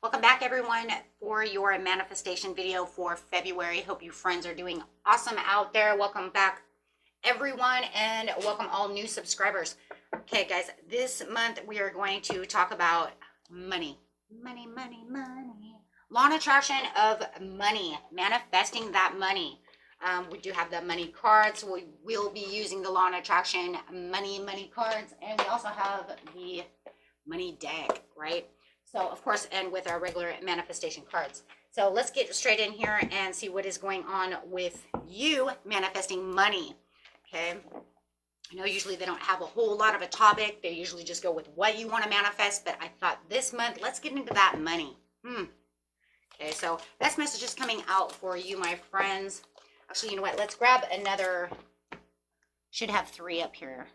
Welcome back, everyone, for your manifestation video for February. Hope you friends are doing awesome out there. Welcome back, everyone, and welcome all new subscribers. Okay, guys, this month we are going to talk about money. Money, money, money. Law and attraction of money, manifesting that money. We do have the money cards. We will be using the law and attraction money cards, and we also have the money deck, right? So, of course, and with our regular manifestation cards. So let's get straight in here and see what is going on with you manifesting money, okay? I know usually they don't have a whole lot of a topic. They usually just go with what you want to manifest, but I thought this month, let's get into that money. Okay, so best message is coming out for you, my friends. Actually, you know what? Let's grab another, should have 3 up here.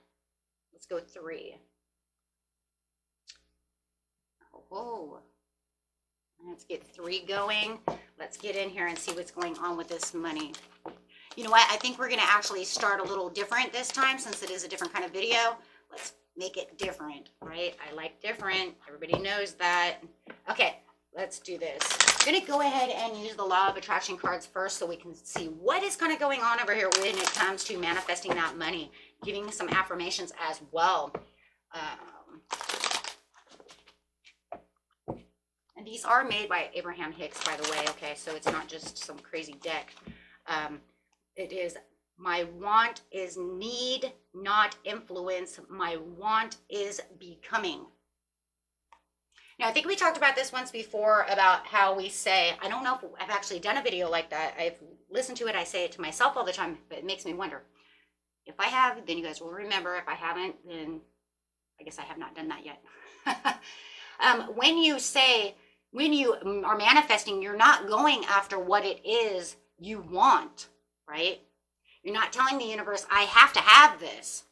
Let's go 3. Oh, let's get 3 going. Let's get in here and see what's going on with this money. You know what? I think we're going to actually start a little different this time since it is a different kind of video. Let's make it different, right? I like different. Everybody knows that. Okay, let's do this. I'm going to go ahead and use the law of attraction cards first so we can see what is kind of going on over here when it comes to manifesting that money. Giving some affirmations as well. And these are made by Abraham Hicks, by the way, okay? So it's not just some crazy deck. It is, my want is need, not influence. My want is becoming. Now, I think we talked about this once before about how we say, I don't know if I've actually done a video like that. I've listened to it. I say it to myself all the time, but it makes me wonder. If I have, then you guys will remember. If I haven't, then I guess I have not done that yet. When you are manifesting, you're not going after what it is you want, right? You're not telling the universe, I have to have this.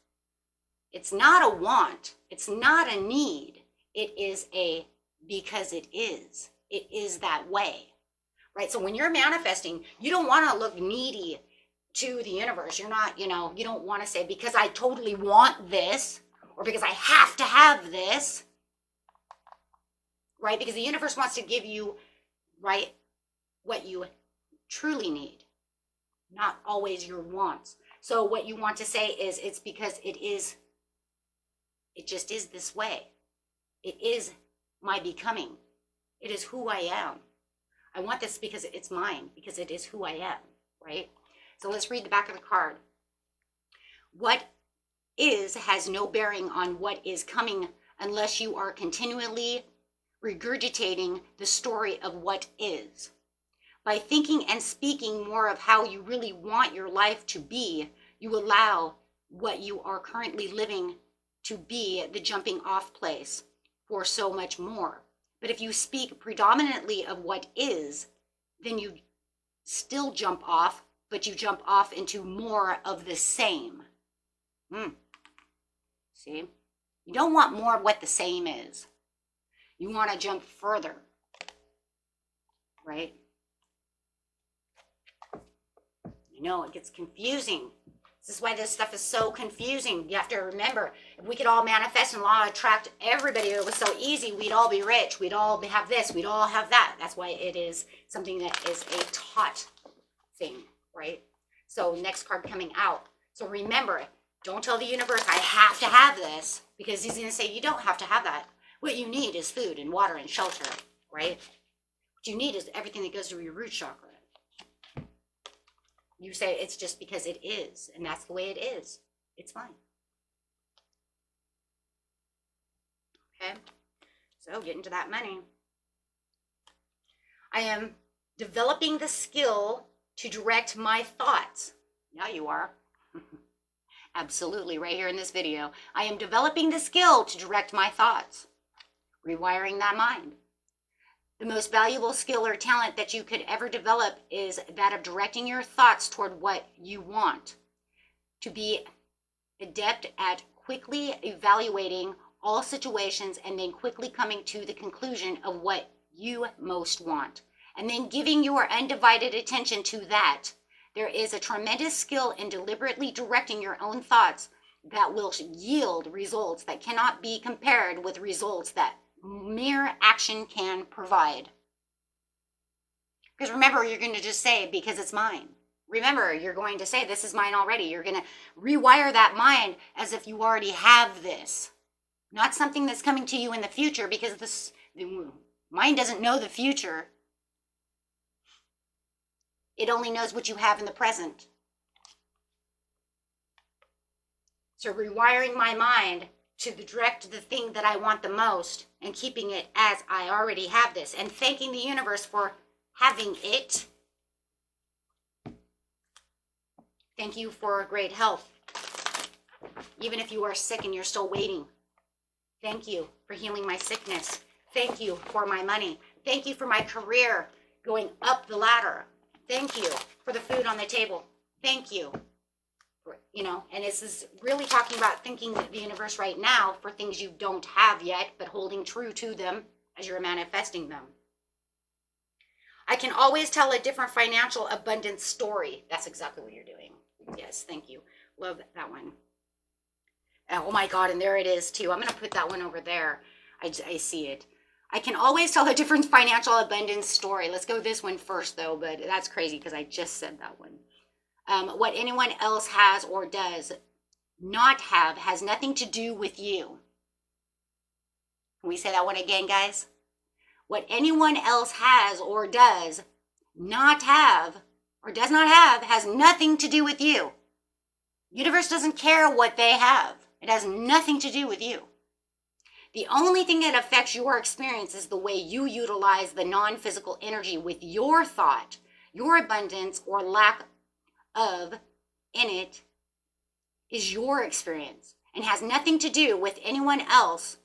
It's not a want. It's not a need. It is a because it is. It is that way, right? So when you're manifesting, you don't want to look needy to the universe. You're not, you don't want to say, because I totally want this, or because I have to have this. Right? Because the universe wants to give you, right, what you truly need, not always your wants. So what you want to say is, it's because it just is this way. It is my becoming. It is who I am. I want this because it's mine, because it is who I am, right? So let's read the back of the card. What is has no bearing on what is coming unless you are continually regurgitating the story of what is. By thinking and speaking more of how you really want your life to be, you allow what you are currently living to be the jumping off place for so much more. But if you speak predominantly of what is, then you still jump off, but you jump off into more of the same. See? You don't want more of what the same is. You want to jump further, right? I know it gets confusing. This is why this stuff is so confusing. You have to remember, if we could all manifest and law attract everybody, it was so easy, we'd all be rich, we'd all have this, we'd all have that. That's why it is something that is a taught thing, right? So next card coming out. So remember, don't tell the universe, I have to have this, because he's going to say, you don't have to have that. What you need is food and water and shelter, right? What you need is everything that goes to your root chakra. You say it's just because it is, and that's the way it is. It's fine. Okay, so get into that money. I am developing the skill to direct my thoughts. Yeah, you are. Absolutely, right here in this video. I am developing the skill to direct my thoughts. Rewiring that mind. The most valuable skill or talent that you could ever develop is that of directing your thoughts toward what you want. To be adept at quickly evaluating all situations and then quickly coming to the conclusion of what you most want. And then giving your undivided attention to that. There is a tremendous skill in deliberately directing your own thoughts that will yield results that cannot be compared with results that mere action can provide. Because remember, you're going to just say, because it's mine. Remember, you're going to say, this is mine already. You're going to rewire that mind as if you already have this. Not something that's coming to you in the future, because the mind doesn't know the future. It only knows what you have in the present. So rewiring my mind to direct the thing that I want the most and keeping it as I already have this, and thanking the universe for having it. Thank you for great health. Even if you are sick and you're still waiting. Thank you for healing my sickness. Thank you for my money. Thank you for my career going up the ladder. Thank you for the food on the table. Thank you. And this is really talking about thanking the universe right now for things you don't have yet, but holding true to them as you're manifesting them. I can always tell a different financial abundance story. That's exactly what you're doing. Yes, thank you. Love that one. Oh my God, and there it is too. I'm going to put that one over there. I see it. I can always tell a different financial abundance story. Let's go this one first though, but that's crazy because I just said that one. What anyone else has or does not have has nothing to do with you. Can we say that one again, guys? What anyone else has or does not have or does not have has nothing to do with you. Universe doesn't care what they have. It has nothing to do with you. The only thing that affects your experience is the way you utilize the non-physical energy with your thought, your abundance or lack of in it is your experience and has nothing to do with anyone else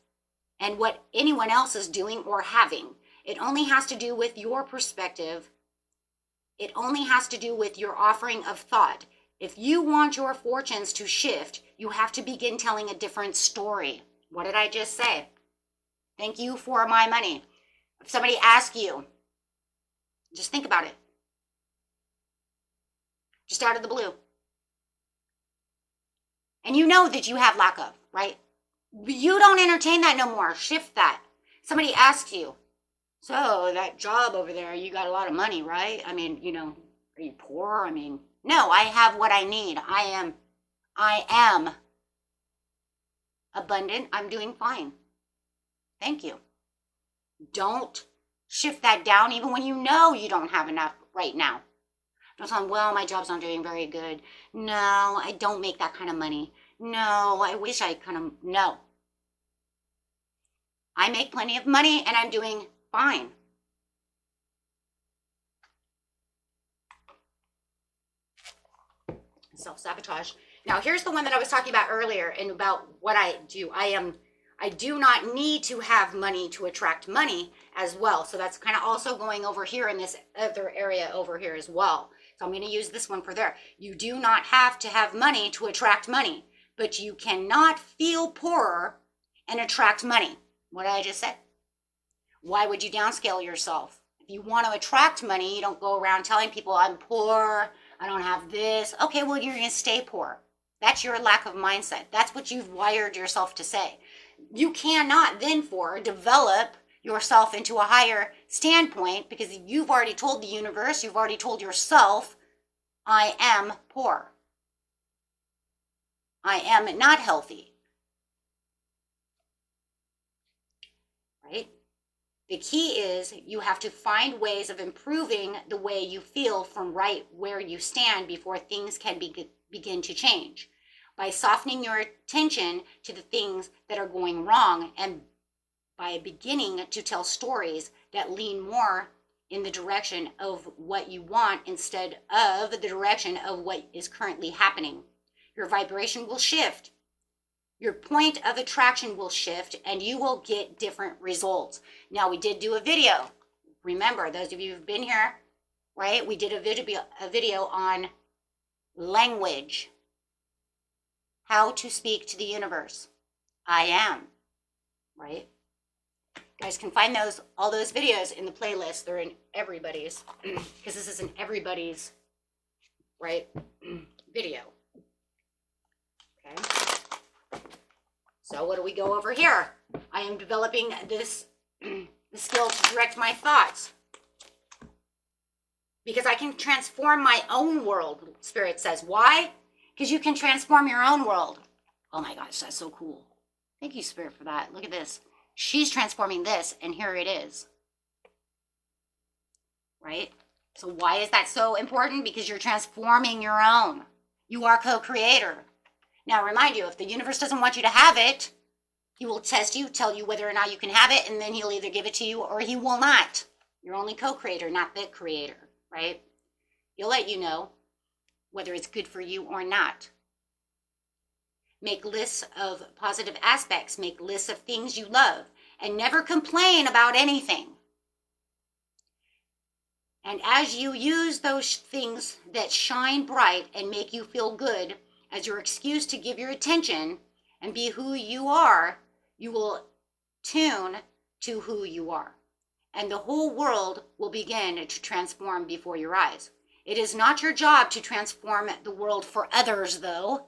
and what anyone else is doing or having. It only has to do with your perspective. It only has to do with your offering of thought. If you want your fortunes to shift, you have to begin telling a different story. What did I just say? Thank you for my money. If somebody asks you, just think about it. Just out of the blue. And you know that you have lack of, right? You don't entertain that no more. Shift that. Somebody asks you, so that job over there, you got a lot of money, right? I mean, are you poor? I mean, no, I have what I need. I am abundant. I'm doing fine. Thank you. Don't shift that down even when you know you don't have enough right now. Don't tell them, well, my job's not doing very good. No, I don't make that kind of money. No, I wish I kind of, no. I make plenty of money and I'm doing fine. Self-sabotage. Now, here's the one that I was talking about earlier and about what I do. I do not need to have money to attract money as well. So that's kind of also going over here in this other area over here as well. So I'm going to use this one for there. You do not have to have money to attract money, but you cannot feel poorer and attract money. What did I just say? Why would you downscale yourself? If you want to attract money, you don't go around telling people I'm poor, I don't have this. Okay, well, you're going to stay poor. That's your lack of mindset. That's what you've wired yourself to say. You cannot then develop yourself into a higher standpoint because you've already told the universe, you've already told yourself, I am poor. I am not healthy. Right? The key is you have to find ways of improving the way you feel from right where you stand before things can begin to change. By softening your attention to the things that are going wrong and by beginning to tell stories that lean more in the direction of what you want instead of the direction of what is currently happening. Your vibration will shift. Your point of attraction will shift and you will get different results. Now, we did do a video. Remember, those of you who've been here, right? We did a video on language. How to speak to the universe. I am, right? You guys can find all those videos in the playlist. They're in everybody's, because this is an everybody's, right, video. Okay. So what do we go over here? I am developing this the skill to direct my thoughts. Because I can transform my own world, Spirit says. Why? Because you can transform your own world. Oh my gosh, that's so cool. Thank you, Spirit, for that. Look at this. She's transforming this, and here it is. Right? So why is that so important? Because you're transforming your own. You are co-creator. Now, remind you, if the universe doesn't want you to have it, he will test you, tell you whether or not you can have it, and then he'll either give it to you or he will not. You're only co-creator, not the creator, right? He'll let you know whether it's good for you or not. Make lists of positive aspects. Make lists of things you love. And never complain about anything. And as you use those things that shine bright and make you feel good as your excuse to give your attention and be who you are, you will tune to who you are. And the whole world will begin to transform before your eyes. It is not your job to transform the world for others, though.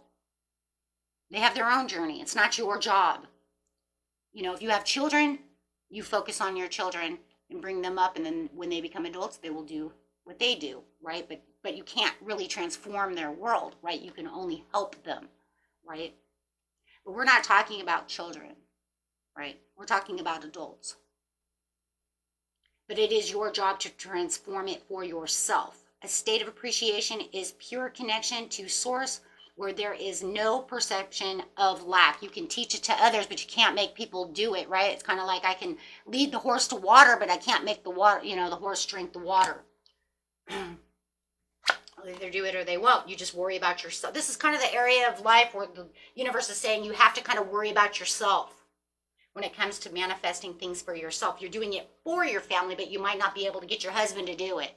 They have their own journey. It's not your job. You know, if you have children, you focus on your children and bring them up, and then when they become adults, they will do what they do, right? But you can't really transform their world, right? You can only help them, right? But we're not talking about children, right? We're talking about adults. But it is your job to transform it for yourself. A state of appreciation is pure connection to source, where there is no perception of lack. You can teach it to others, but you can't make people do it, right? It's kind of like I can lead the horse to water, but I can't make the water, the horse drink the water. They'll either do it or they won't. You just worry about yourself. This is kind of the area of life where the universe is saying you have to kind of worry about yourself when it comes to manifesting things for yourself. You're doing it for your family, but you might not be able to get your husband to do it.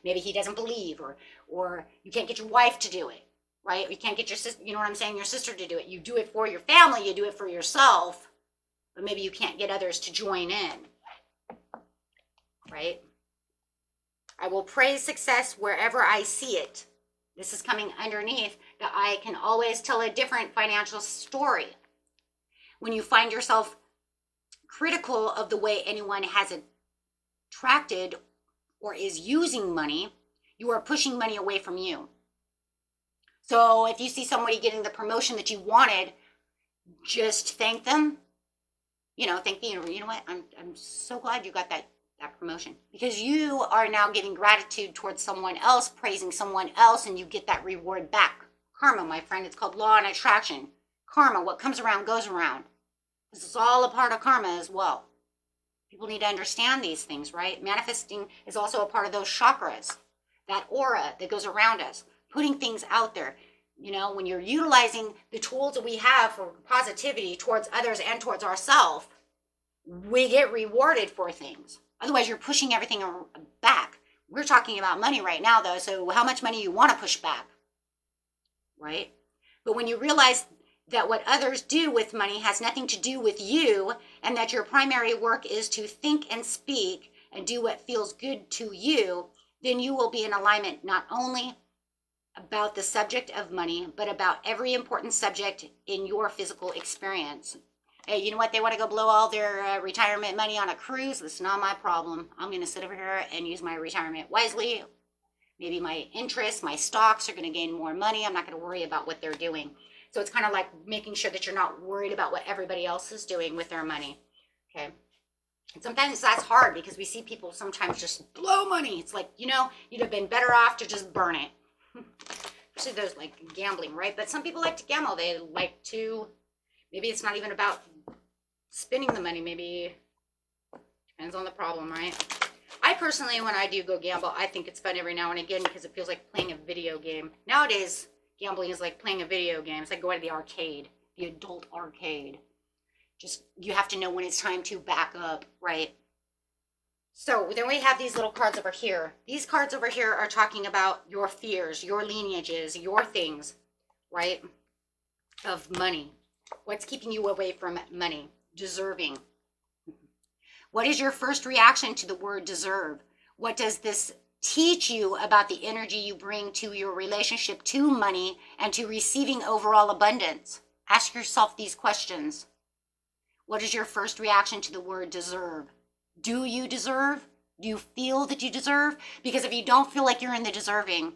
Maybe he doesn't believe, or you can't get your wife to do it. Right? You can't get your sister, your sister to do it. You do it for your family, you do it for yourself, but maybe you can't get others to join in. Right? I will praise success wherever I see it. This is coming underneath that I can always tell a different financial story. When you find yourself critical of the way anyone has attracted or is using money, you are pushing money away from you. So if you see somebody getting the promotion that you wanted, just thank them. Thank the universe. You know what? I'm so glad you got that promotion, because you are now giving gratitude towards someone else, praising someone else, and you get that reward back. Karma, my friend. It's called law and attraction. Karma, what comes around goes around. This is all a part of karma as well. People need to understand these things, right? Manifesting is also a part of those chakras, that aura that goes around us. Putting things out there, when you're utilizing the tools that we have for positivity towards others and towards ourselves, we get rewarded for things. Otherwise, you're pushing everything back. We're talking about money right now, though, so how much money you want to push back, right? But when you realize that what others do with money has nothing to do with you, and that your primary work is to think and speak and do what feels good to you, then you will be in alignment not only about the subject of money, but about every important subject in your physical experience. Hey, you know what? They want to go blow all their retirement money on a cruise. That's not my problem. I'm going to sit over here and use my retirement wisely. Maybe my interests, my stocks are going to gain more money. I'm not going to worry about what they're doing. So it's kind of like making sure that you're not worried about what everybody else is doing with their money. Okay. And sometimes that's hard because we see people sometimes just blow money. It's like, you'd have been better off to just burn it. Especially those like gambling, right? But some people like to gamble. They like to, maybe it's not even about spending the money. Maybe depends on the problem, right? I personally, when I do go gamble, I think it's fun every now and again because it feels like playing a video game. Nowadays, gambling is like playing a video game. It's like going to the arcade, the adult arcade. Just, you have to know when it's time to back up, right? So then we have these little cards over here. These cards over here are talking about your fears, your lineages, your things, right? Of money. What's keeping you away from money? Deserving. What is your first reaction to the word deserve? What does this teach you about the energy you bring to your relationship to money and to receiving overall abundance? Ask yourself these questions. What is your first reaction to the word deserve? Do you deserve? Do you feel that you deserve? Because if you don't feel like you're in the deserving,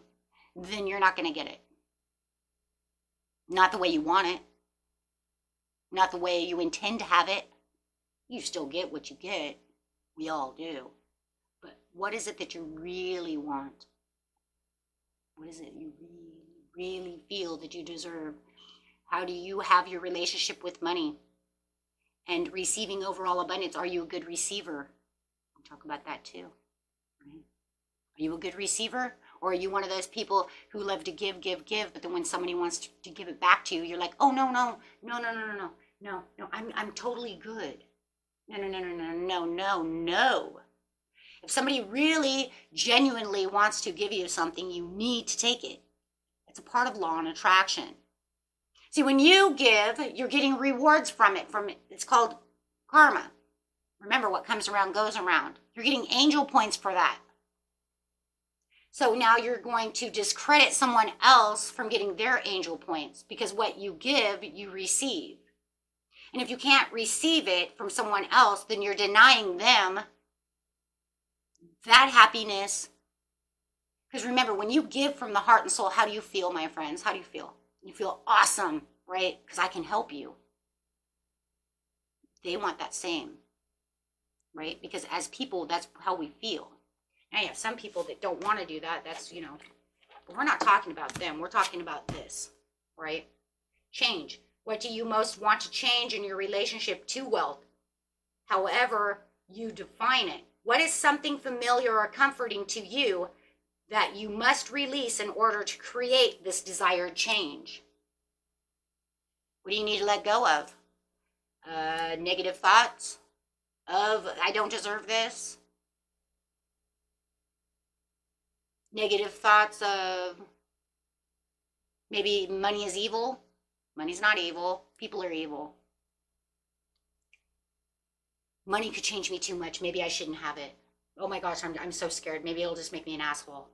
then you're not going to get it. Not the way you want it. Not the way you intend to have it. You still get what you get. We all do. But what is it that you really want? What is it you really feel that you deserve? How do you have your relationship with money and receiving overall abundance? Are you a good receiver? We'll talk about that too. Right? Are you a good receiver? Or are you one of those people who love to give, but then when somebody wants to give it back to you, you're like, oh, no, I'm totally good. No. If somebody really genuinely wants to give you something, you need to take it. It's a part of law and attraction. See, when you give, you're getting rewards from it. It's called karma. Remember, what comes around goes around. You're getting angel points for that. So now you're going to discredit someone else from getting their angel points, because what you give, you receive. And if you can't receive it from someone else, then you're denying them that happiness. Because remember, when you give from the heart and soul, how do you feel, my friends? How do you feel? You feel awesome, right? Because I can help you. They want that same, right? Because as people, that's how we feel. Now you have some people that don't want to do that. That's, but we're not talking about them. We're talking about this, right? Change. What do you most want to change in your relationship to wealth? However you define it. What is something familiar or comforting to you that you must release in order to create this desired change? What do you need to let go of? Negative thoughts of, I don't deserve this. Negative thoughts of, maybe money is evil. Money's not evil. People are evil. Money could change me too much. Maybe I shouldn't have it. Oh my gosh, I'm so scared. Maybe it'll just make me an asshole.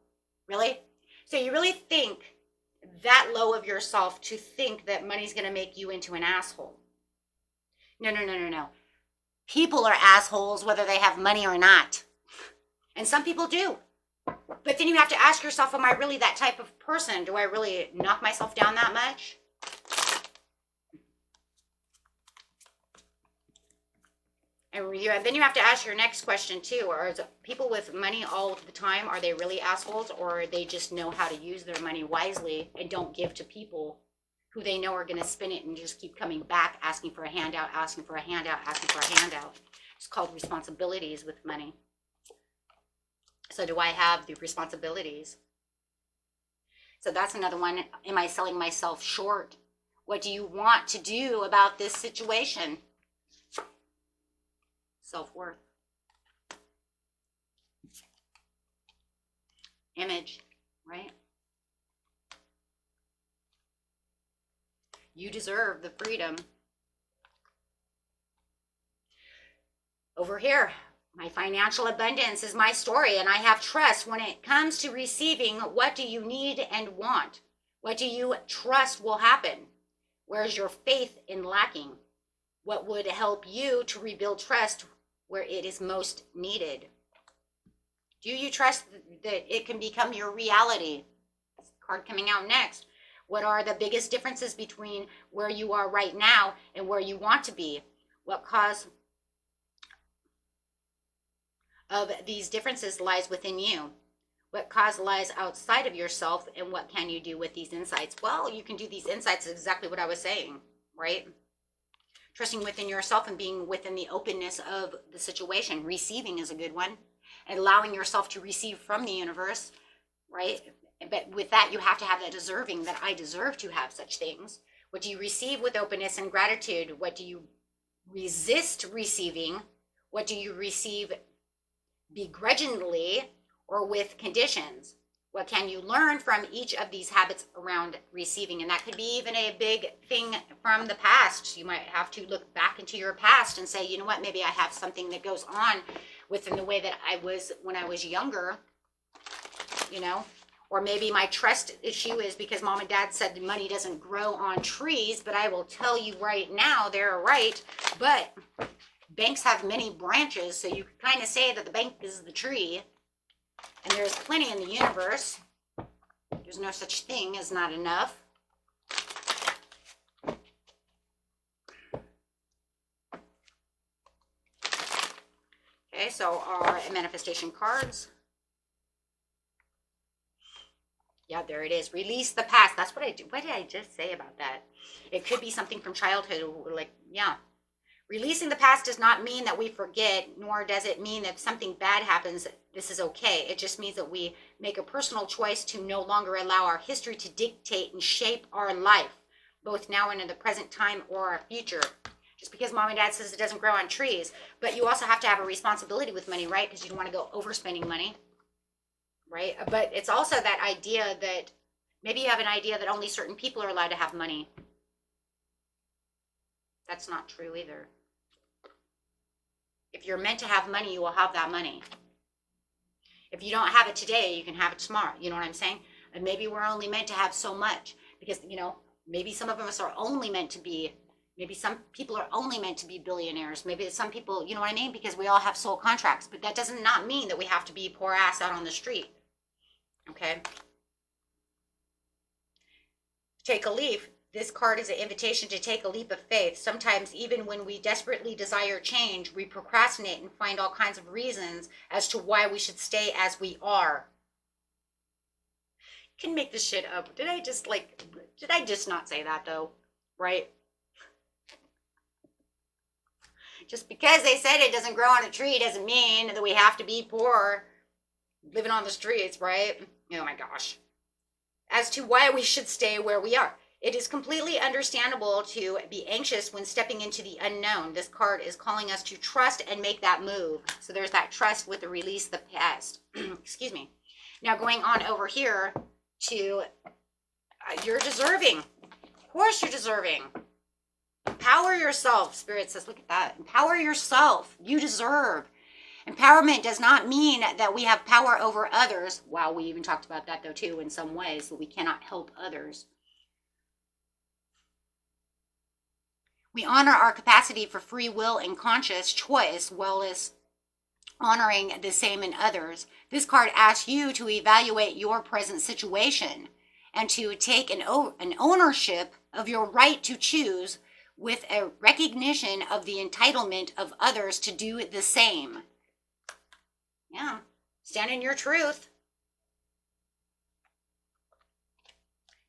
Really? So you really think that low of yourself to think that money's going to make you into an asshole? No. People are assholes whether they have money or not. And some people do. But then you have to ask yourself, am I really that type of person? Do I really knock myself down that much? And then you have to ask your next question too. Are people with money all the time, are they really assholes, or they just know how to use their money wisely and don't give to people who they know are going to spin it and just keep coming back asking for a handout, asking for a handout, asking for a handout? It's called responsibilities with money. So do I have the responsibilities? So that's another one. Am I selling myself short? What do you want to do about this situation? Self-worth. Image, right? You deserve the freedom. Over here, my financial abundance is my story, and I have trust when it comes to receiving. What do you need and want? What do you trust will happen? Where's your faith in lacking? What would help you to rebuild trust where it is most needed? Do you trust that it can become your reality? Card coming out next. What are the biggest differences between where you are right now and where you want to be? What cause of these differences lies within you? What cause lies outside of yourself, and what can you do with these insights? Well, you can do these insights exactly what I was saying, right? Trusting within yourself and being within the openness of the situation. Receiving is a good one. And allowing yourself to receive from the universe, right? But with that, you have to have that deserving, that I deserve to have such things. What do you receive with openness and gratitude? What do you resist receiving? What do you receive begrudgingly or with conditions? What can you learn from each of these habits around receiving? And that could be even a big thing from the past. You might have to look back into your past and say, you know what, maybe I have something that goes on within the way that I was when I was younger, Or maybe my trust issue is because mom and dad said the money doesn't grow on trees, but I will tell you right now, they're right. But banks have many branches, so you can kind of say that the bank is the tree. And there's plenty in the universe. There's no such thing as not enough. Okay, so our manifestation cards. Yeah, there it is. Release the past. That's what I do. What did I just say about that? It could be something from childhood. Like, yeah. Releasing the past does not mean that we forget, nor does it mean that if something bad happens, this is okay. It just means that we make a personal choice to no longer allow our history to dictate and shape our life, both now and in the present time or our future. Just because mom and dad says it doesn't grow on trees, but you also have to have a responsibility with money, right? Because you don't want to go overspending money. Right? But it's also that idea that maybe you have an idea that only certain people are allowed to have money. That's not true either. If you're meant to have money, you will have that money. If you don't have it today, you can have it tomorrow. You know what I'm saying? And maybe we're only meant to have so much because, you know, maybe some of us are only meant to be, maybe some people are only meant to be billionaires. Maybe some people, you know what I mean? Because we all have soul contracts, but that does not mean that we have to be poor ass out on the street. Okay. Take a leap. This card is an invitation to take a leap of faith. Sometimes even when we desperately desire change, we procrastinate and find all kinds of reasons as to why we should stay as we are. You can make this shit up. Did I just not say that though? Right? Just because they said it doesn't grow on a tree doesn't mean that we have to be poor, living on the streets, right? Oh my gosh. As to why we should stay where we are. It is completely understandable to be anxious when stepping into the unknown. This card is calling us to trust and make that move. So there's that trust with the release the past. Excuse me. Now going on over here to you're deserving. Of course you're deserving. Empower yourself. Spirit says, look at that. Empower yourself. You deserve. Empowerment does not mean that we have power over others. Wow, we even talked about that though too in some ways, that we cannot help others. We honor our capacity for free will and conscious choice, well as honoring the same in others. This card asks you to evaluate your present situation and to take an ownership of your right to choose with a recognition of the entitlement of others to do the same. Yeah, stand in your truth.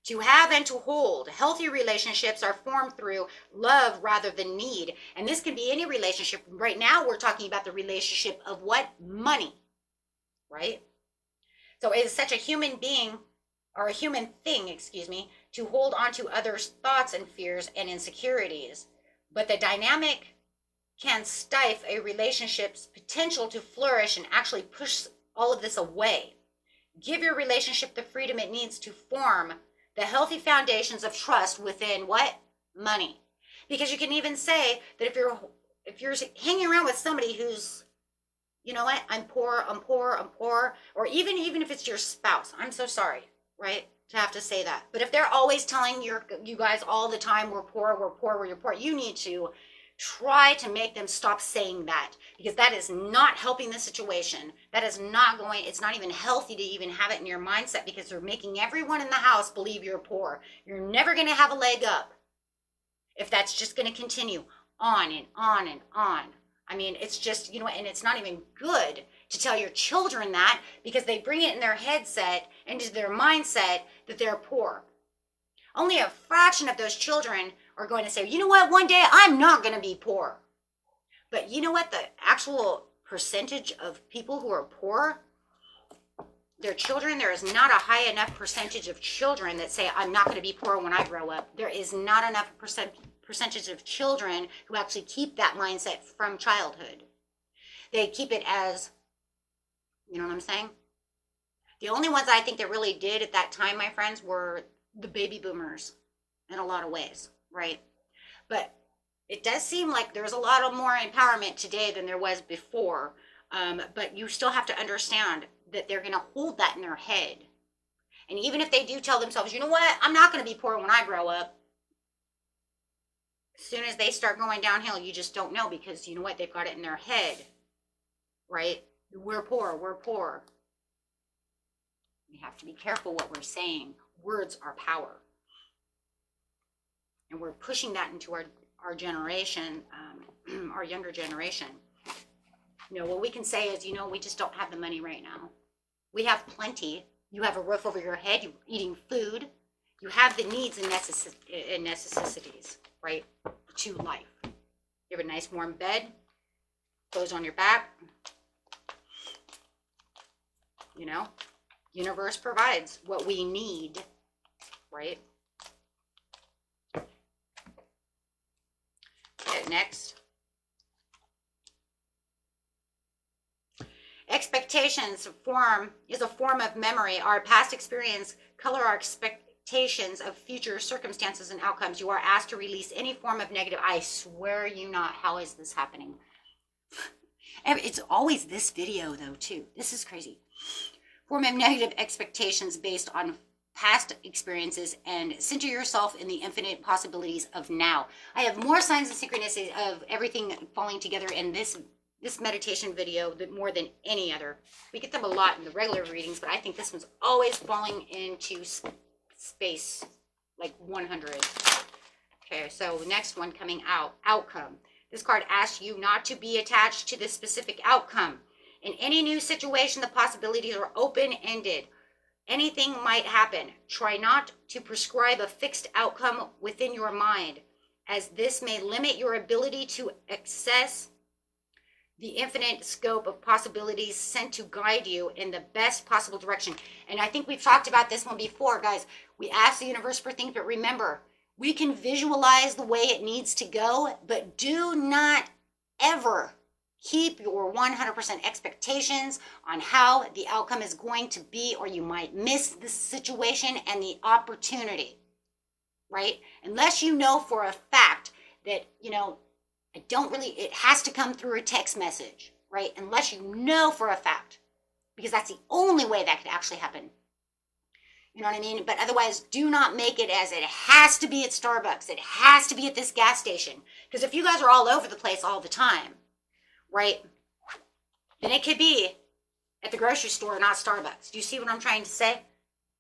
To have and to hold. Healthy relationships are formed through love rather than need. And this can be any relationship. Right now, we're talking about the relationship of what? Money, right? So it is such a human being, or a human thing, excuse me, to hold on to others' thoughts and fears and insecurities. But the dynamic can stifle a relationship's potential to flourish and actually push all of this away. Give your relationship the freedom it needs to form the healthy foundations of trust within what? Money. Because you can even say that if you're hanging around with somebody who's, you know what, I'm poor, or even if it's your spouse, I'm so sorry, right, to have to say that. But if they're always telling you guys all the time, we're poor, you need to try to make them stop saying that, because that is not helping the situation. That is not going, it's not even healthy to even have it in your mindset, because they're making everyone in the house believe you're poor. You're never going to have a leg up if that's just going to continue on and on and on. I mean, it's just, you know, and it's not even good to tell your children that, because they bring it in their headset, into their mindset, that they're poor. Only a fraction of those children are going to say, you know what, one day I'm not going to be poor. But you know what, the actual percentage of people who are poor, their children, there is not a high enough percentage of children that say, I'm not going to be poor when I grow up. There is not enough percentage of children who actually keep that mindset from childhood. They keep it as, you know what I'm saying? The only ones I think that really did at that time, my friends, were the baby boomers in a lot of ways, right? But it does seem like there's a lot of more empowerment today than there was before. But you still have to understand that they're going to hold that in their head. And even if they do tell themselves, you know what, I'm not going to be poor when I grow up, as soon as they start going downhill, you just don't know, because you know what, they've got it in their head, right? We're poor, we're poor. We have to be careful what we're saying. Words are power. And we're pushing that into our generation, our younger generation. You know, what we can say is, you know, we just don't have the money right now. We have plenty. You have a roof over your head. You're eating food. You have the needs and necessities, right, to life. You have a nice warm bed, clothes on your back. You know, universe provides what we need, right? Okay, next. Expectations is a form of memory. Our past experience color our expectations of future circumstances and outcomes. You are asked to release any form of negative. I swear you not. How is this happening? It's always this video though too. This is crazy. Form of negative expectations based on past experiences, and center yourself in the infinite possibilities of now. I have more signs of synchronicity of everything falling together in this meditation video more than any other. We get them a lot in the regular readings, but I think this one's always falling into space, like 100. Okay, so the next one coming out, outcome. This card asks you not to be attached to this specific outcome. In any new situation, the possibilities are open-ended. Anything might happen. Try not to prescribe a fixed outcome within your mind, as this may limit your ability to access the infinite scope of possibilities sent to guide you in the best possible direction. And I think we've talked about this one before, guys. We ask the universe for things, but remember, we can visualize the way it needs to go, but do not ever keep your 100% expectations on how the outcome is going to be, or you might miss the situation and the opportunity, right? Unless you know for a fact that, you know, it has to come through a text message, right? Unless you know for a fact, because that's the only way that could actually happen. You know what I mean? But otherwise, do not make it as it has to be at Starbucks. It has to be at this gas station. Because if you guys are all over the place all the time, right, then it could be at the grocery store, not Starbucks. Do you see what I'm trying to say?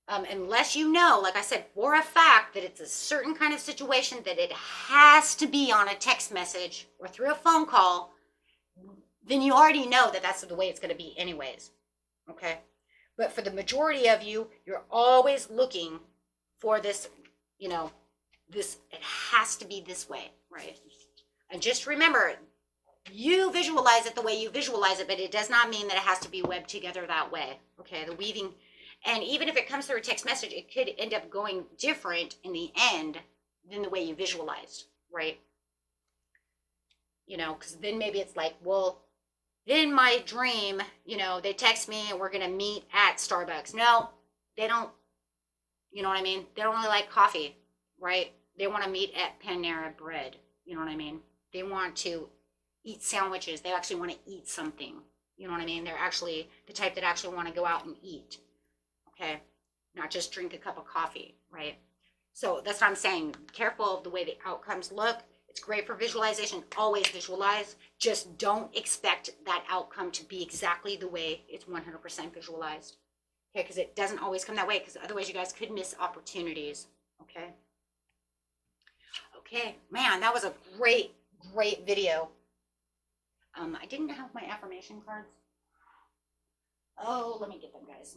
Unless you know, like I said, for a fact that it's a certain kind of situation that it has to be on a text message or through a phone call, then you already know that that's the way it's going to be anyways, okay? But for the majority of you, you're always looking for this, you know, this, it has to be this way, right? And just remember, you visualize it the way you visualize it, but it does not mean that it has to be webbed together that way, okay? The weaving. And even if it comes through a text message, it could end up going different in the end than the way you visualized, right? You know, because then maybe it's like, well, in my dream, you know, they text me and we're going to meet at Starbucks. No, they don't, you know what I mean? They don't really like coffee, right? They want to meet at Panera Bread, you know what I mean? They want to eat sandwiches. They actually want to eat something, you know what I mean? They're actually the type that actually want to go out and eat. Okay, not just drink a cup of coffee, right? So that's what I'm saying. Careful of the way the outcomes look. It's great for visualization. Always visualize. Just don't expect that outcome to be exactly the way it's 100% visualized. Okay, because it doesn't always come that way, because otherwise you guys could miss opportunities. Okay. Okay, man, that was a great video. I didn't have my affirmation cards. Oh, let me get them, guys.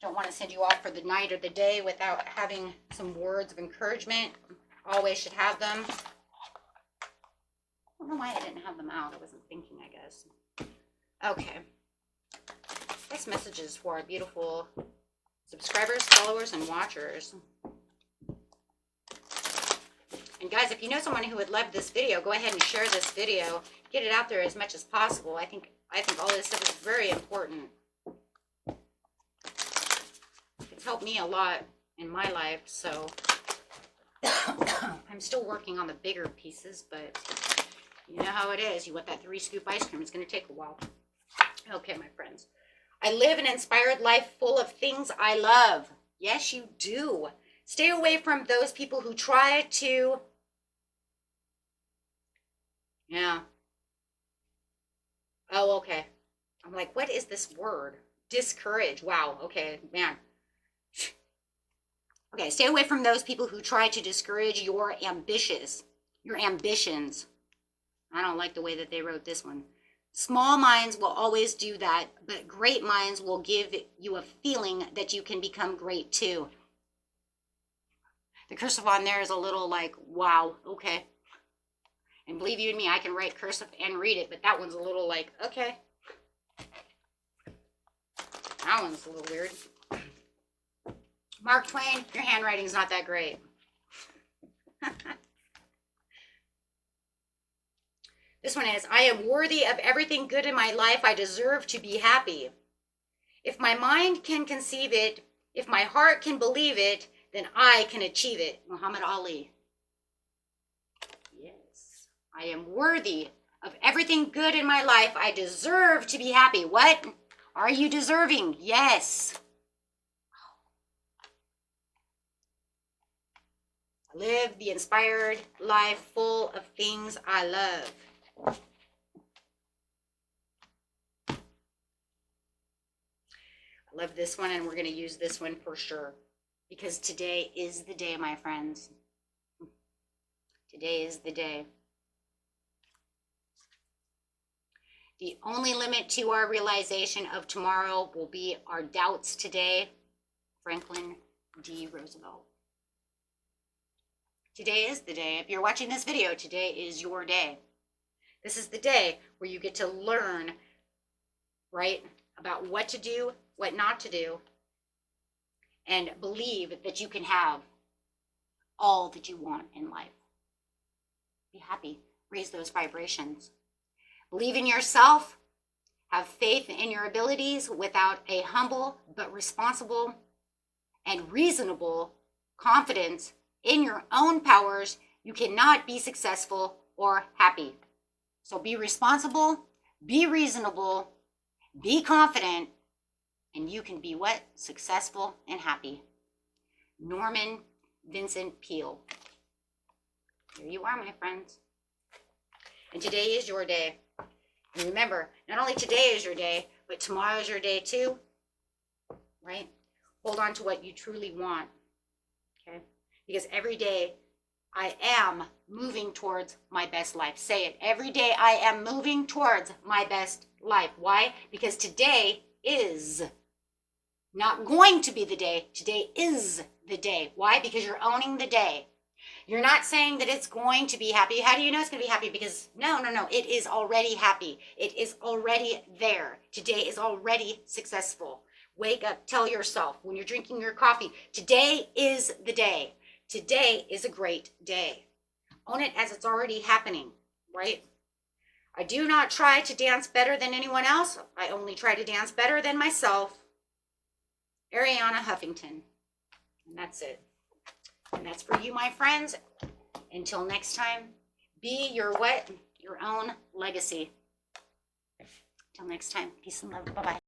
Don't want to send you off for the night or the day without having some words of encouragement. Always should have them. I don't know why I didn't have them out. I wasn't thinking, I guess. Okay. This message is for our beautiful subscribers, followers, and watchers. And guys, if you know someone who would love this video, go ahead and share this video. Get it out there as much as possible. I think all this stuff is very important. It's helped me a lot in my life, so I'm still working on the bigger pieces, but you know how it is. You want that 3-scoop ice cream. It's going to take a while. Okay, my friends. I live an inspired life full of things I love. Yes, you do. Stay away from those people who try to, yeah. Oh, okay. I'm like, what is this word? Discourage. Wow. Okay, man. Okay, stay away from those people who try to discourage your ambitions. I don't like the way that they wrote this one. Small minds will always do that, but great minds will give you a feeling that you can become great too. The cursive on there is a little like, wow, okay. And believe you me, I can write cursive and read it, but that one's a little like, okay. That one's a little weird. Mark Twain, your handwriting's not that great. This one is, I am worthy of everything good in my life. I deserve to be happy. If my mind can conceive it, if my heart can believe it, then I can achieve it. Muhammad Ali. Yes. I am worthy of everything good in my life. I deserve to be happy. What? Are you deserving? Yes. I live the inspired life full of things I love. I love this one, and we're going to use this one for sure, because today is the day, my friends. Today is the day. The only limit to our realization of tomorrow will be our doubts today. Franklin D. Roosevelt. Today is the day. If you're watching this video, today is your day. This is the day where you get to learn, right, about what to do, what not to do, and believe that you can have all that you want in life. Be happy. Raise those vibrations. Believe in yourself. Have faith in your abilities. Without a humble but responsible and reasonable confidence in your own powers, you cannot be successful or happy. So be responsible, be reasonable, be confident, and you can be what? Successful and happy. Norman Vincent Peale. Here you are, my friends. And today is your day. And remember, not only today is your day, but tomorrow is your day too. Right? Hold on to what you truly want. Okay? Because every day I am moving towards my best life. Say it. Every day I am moving towards my best life. Why? Because today is not going to be the day. Today is the day. Why? Because you're owning the day. You're not saying that it's going to be happy. How do you know it's going to be happy? Because no. It is already happy. It is already there. Today is already successful. Wake up. Tell yourself when you're drinking your coffee, today is the day. Today is a great day. Own it as it's already happening, right? I do not try to dance better than anyone else. I only try to dance better than myself. Ariana Huffington. And that's it. And that's for you, my friends. Until next time, be your what? Your own legacy. Until next time, peace and love. Bye-bye.